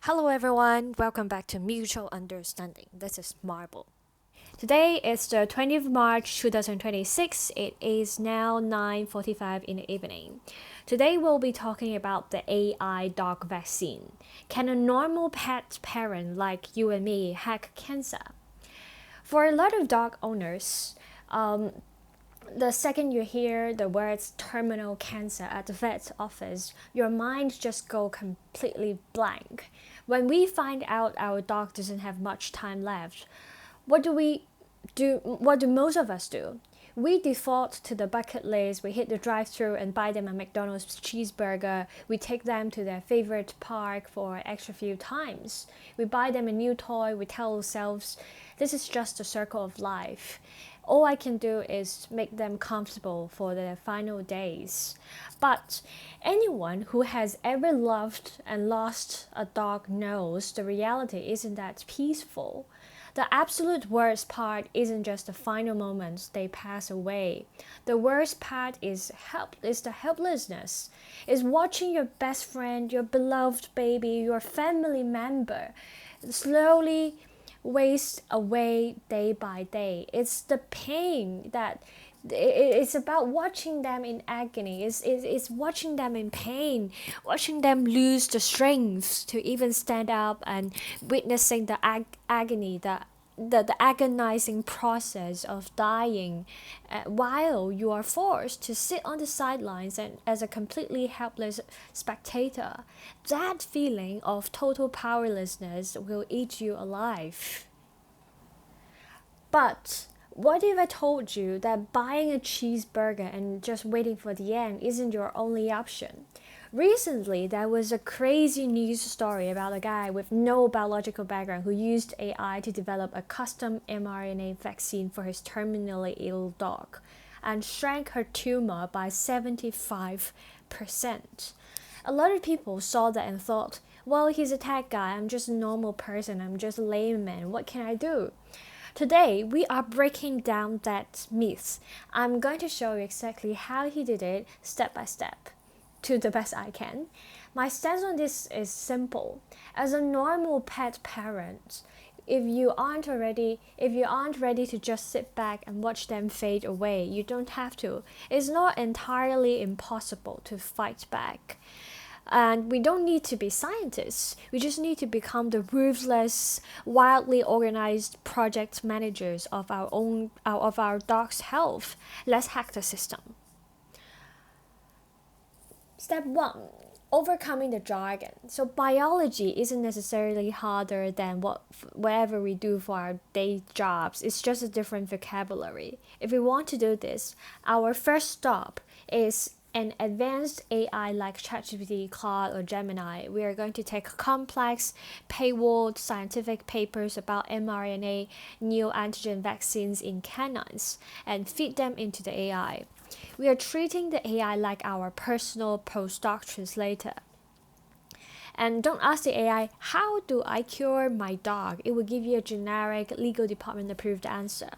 Hello everyone, welcome back to Mutual Understanding. This is Marble. Today is the 20th of March 2026. It is now 9:45 in the evening. Today we'll be talking about the AI dog vaccine. Can a normal pet parent like you and me hack cancer? For a lot of dog owners, the second you hear the words terminal cancer at the vet's office, your mind just go completely blank. When we find out our dog doesn't have much time left, what do we do? What do most of us do? We default to the bucket list. We hit the drive-thru and buy them a McDonald's cheeseburger. We take them to their favorite park for an extra few times. We buy them a new toy. We tell ourselves, this is just the circle of life. All I can do is make them comfortable for their final days. But anyone who has ever loved and lost a dog knows the reality isn't that peaceful. The absolute worst part isn't just the final moments they pass away. The worst part is the helplessness. Is watching your best friend, your beloved baby, your family member slowly waste away day by day. It's the pain that it's about watching them in agony. It's watching them in pain, watching them lose the strength to even stand up and witnessing the agony, the agonizing process of dying while you are forced to sit on the sidelines and as a completely helpless spectator. That feeling of total powerlessness will eat you alive. But what if I told you that buying a cheeseburger and just waiting for the end isn't your only option? Recently, there was a crazy news story about a guy with no biological background who used AI to develop a custom mRNA vaccine for his terminally ill dog and shrank her tumor by 75%. A lot of people saw that and thought, well, he's a tech guy, I'm just a normal person, I'm just a layman, what can I do? Today, we are breaking down that myth. I'm going to show you exactly how he did it step by step, to the best I can. My stance on this is simple. As a normal pet parent, if you aren't ready to just sit back and watch them fade away, you don't have to. It's not entirely impossible to fight back. And we don't need to be scientists. We just need to become the ruthless, wildly organized project managers of our dog's health. Let's hack the system. Step 1. Overcoming the jargon. So biology isn't necessarily harder than whatever we do for our day jobs. It's just a different vocabulary. If we want to do this, our first stop is an advanced AI like ChatGPT, Claude, or Gemini. We are going to take complex, paywalled scientific papers about mRNA neoantigen vaccines in canines and feed them into the AI. We are treating the AI like our personal postdoc translator. And don't ask the AI, how do I cure my dog? It will give you a generic, legal department approved answer.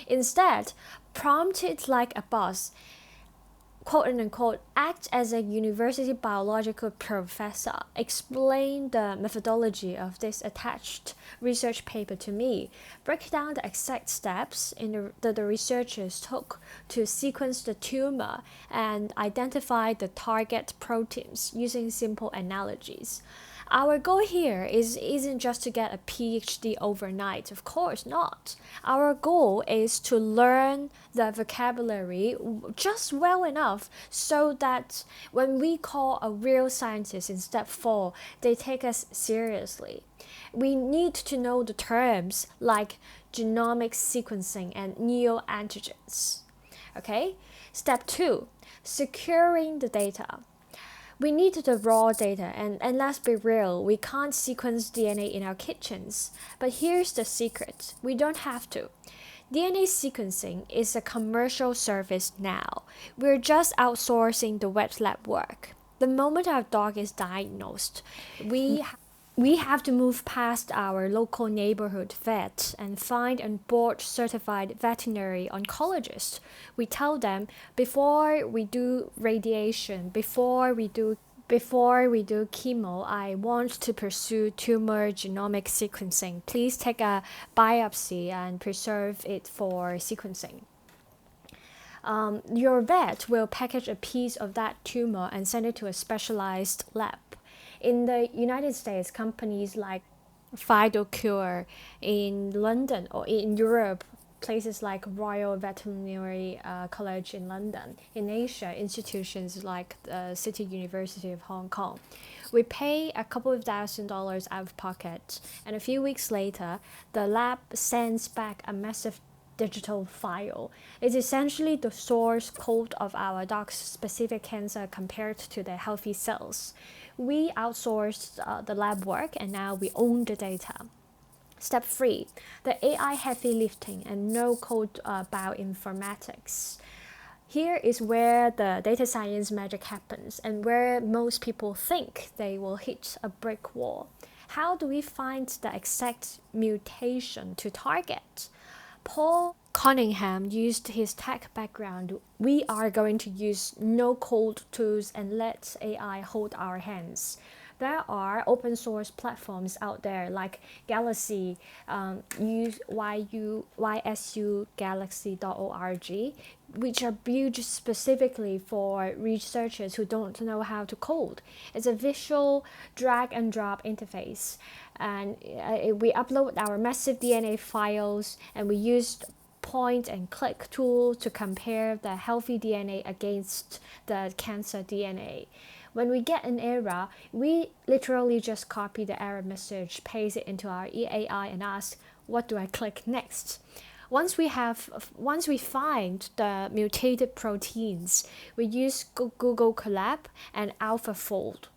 Instead, prompt it like a boss. Quote unquote, act as a university biological professor, explain the methodology of this attached research paper to me, break down the exact steps that the researchers took to sequence the tumor and identify the target proteins using simple analogies. Our goal here isn't just to get a PhD overnight, of course not. Our goal is to learn the vocabulary just well enough so that when we call a real scientist in step 4, they take us seriously. We need to know the terms like genomic sequencing and neoantigens. Okay? Step 2, securing the data. We need the raw data, and let's be real, we can't sequence DNA in our kitchens. But here's the secret, we don't have to. DNA sequencing is a commercial service now. We're just outsourcing the wet lab work. The moment our dog is diagnosed, we have to move past our local neighborhood vet and find a board-certified veterinary oncologist. We tell them, before we do radiation, before we do before we do chemo, I want to pursue tumor genomic sequencing. Please take a biopsy and preserve it for sequencing. Your vet will package a piece of that tumor and send it to a specialized lab. In the United States, companies like Cure in London, or in Europe, places like Royal Veterinary College in London. In Asia, institutions like the City University of Hong Kong. We pay a couple of $1,000s out of pocket, and a few weeks later, the lab sends back a massive digital file. It's essentially the source code of our dog's specific cancer compared to the healthy cells. We outsourced the lab work, and now we own the data. Step 3, the AI heavy lifting and no-code bioinformatics. Here is where the data science magic happens, and where most people think they will hit a brick wall. How do we find the exact mutation to target? Paul Cunningham used his tech background. We are going to use no-code tools and let AI hold our hands. There are open source platforms out there like Galaxy, ysugalaxy.org, which are built specifically for researchers who don't know how to code. It's a visual drag and drop interface, and we upload our massive DNA files, and we used point and click tool to compare the healthy DNA against the cancer DNA. When we get an error, we literally just copy the error message, paste it into our AI, and ask, what do I click next? Once we find the mutated proteins, we use Google Colab and AlphaFold.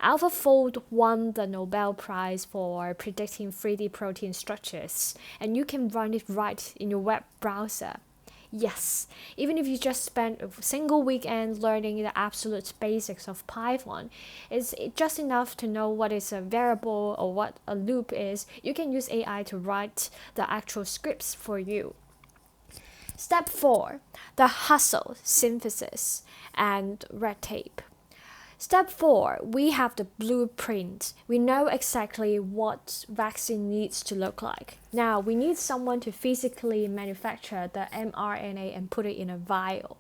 AlphaFold won the Nobel Prize for predicting 3D protein structures, and you can run it right in your web browser. Yes, even if you just spend a single weekend learning the absolute basics of Python, it's just enough to know what is a variable or what a loop is. You can use AI to write the actual scripts for you. Step 4, the hustle, synthesis, and red tape. Step 4, we have the blueprint. We know exactly what vaccine needs to look like. Now, we need someone to physically manufacture the mRNA and put it in a vial.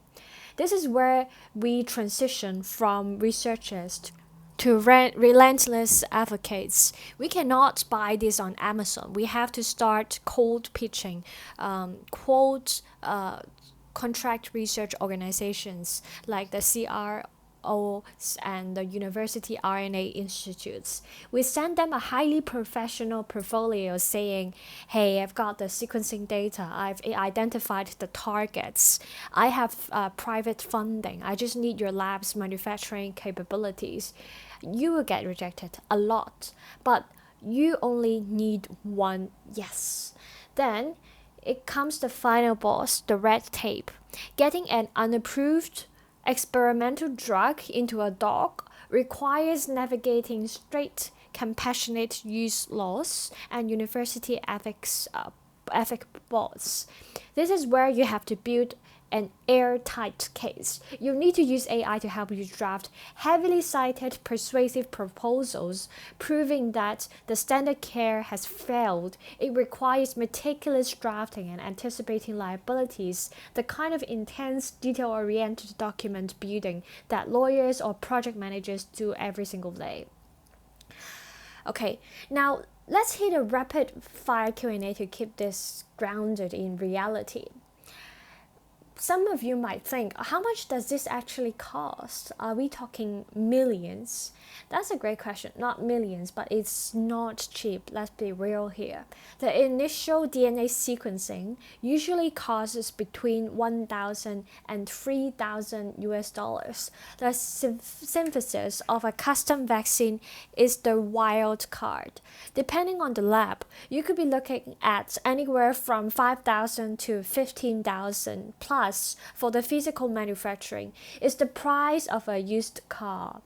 This is where we transition from researchers to relentless advocates. We cannot buy this on Amazon. We have to start cold pitching, contract research organizations like the CROs and the university RNA institutes. We send them a highly professional portfolio saying, hey, I've got the sequencing data, I've identified the targets, I have private funding, I just need your lab's manufacturing capabilities. You will get rejected a lot, but you only need one yes. Then it comes the final boss, the red tape. Getting an unapproved experimental drug into a dog requires navigating strict compassionate use laws and university ethics boards. This is where you have to build an airtight case. You need to use AI to help you draft heavily cited persuasive proposals proving that the standard care has failed. It requires meticulous drafting and anticipating liabilities, the kind of intense, detail-oriented document building that lawyers or project managers do every single day. Okay, now let's hit a rapid fire Q&A to keep this grounded in reality. Some of you might think, how much does this actually cost? Are we talking millions? That's a great question. Not millions, but it's not cheap. Let's be real here. The initial DNA sequencing usually costs between $1,000 and $3,000 US. The synthesis of a custom vaccine is the wild card. Depending on the lab, you could be looking at anywhere from $5,000 to $15,000 plus for the physical manufacturing. It's the price of a used car.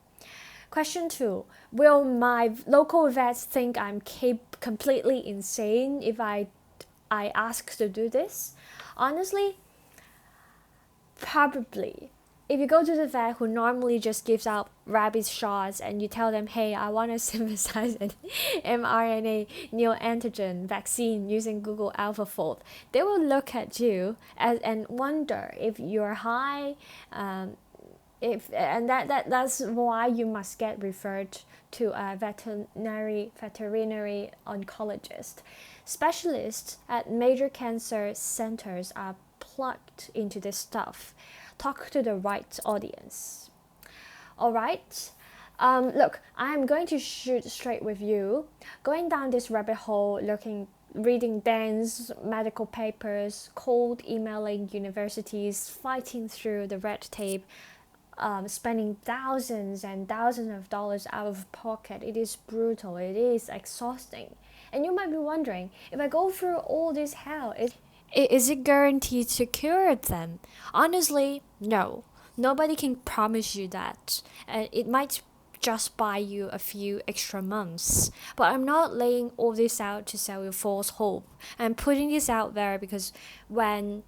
Question 2. Will my local vets think I'm completely insane if I ask to do this? Honestly, probably. If you go to the vet who normally just gives out rabies shots and you tell them, hey, I want to synthesize an mRNA neoantigen vaccine using Google AlphaFold, they will look at you and wonder if you're high, that's why you must get referred to a veterinary oncologist. Specialists at major cancer centers are plugged into this stuff. Talk to the right audience. All right. Look, I'm going to shoot straight with you. Going down this rabbit hole, reading dense medical papers, cold emailing universities, fighting through the red tape, spending thousands and thousands of dollars out of pocket. It is brutal. It is exhausting. And you might be wondering, if I go through all this hell, is it guaranteed to cure them? Honestly, no. Nobody can promise you that. It might just buy you a few extra months. But I'm not laying all this out to sell you false hope. I'm putting this out there because when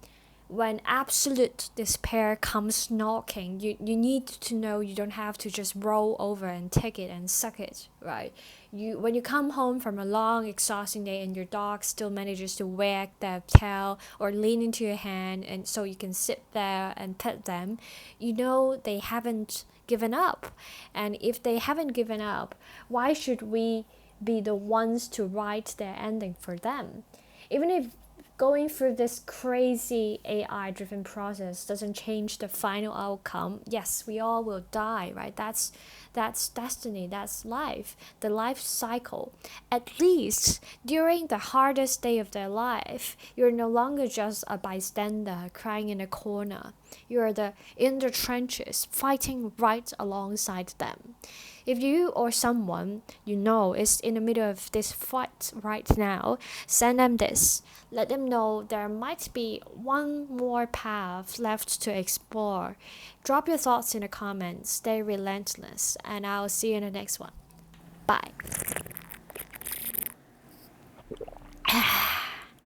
absolute despair comes knocking, you need to know you don't have to just roll over and take it and suck it, right? When you come home from a long, exhausting day and your dog still manages to wag their tail or lean into your hand and so you can sit there and pet them, you know they haven't given up. And if they haven't given up, why should we be the ones to write their ending for them? Even if going through this crazy AI-driven process doesn't change the final outcome, yes, we all will die, right? That's destiny, that's life, the life cycle. At least during the hardest day of their life, you're no longer just a bystander crying in a corner. You're in the trenches, fighting right alongside them. If you or someone you know is in the middle of this fight right now, send them this. Let them know there might be one more path left to explore. Drop your thoughts in the comments. Stay relentless, and I'll see you in the next one. Bye.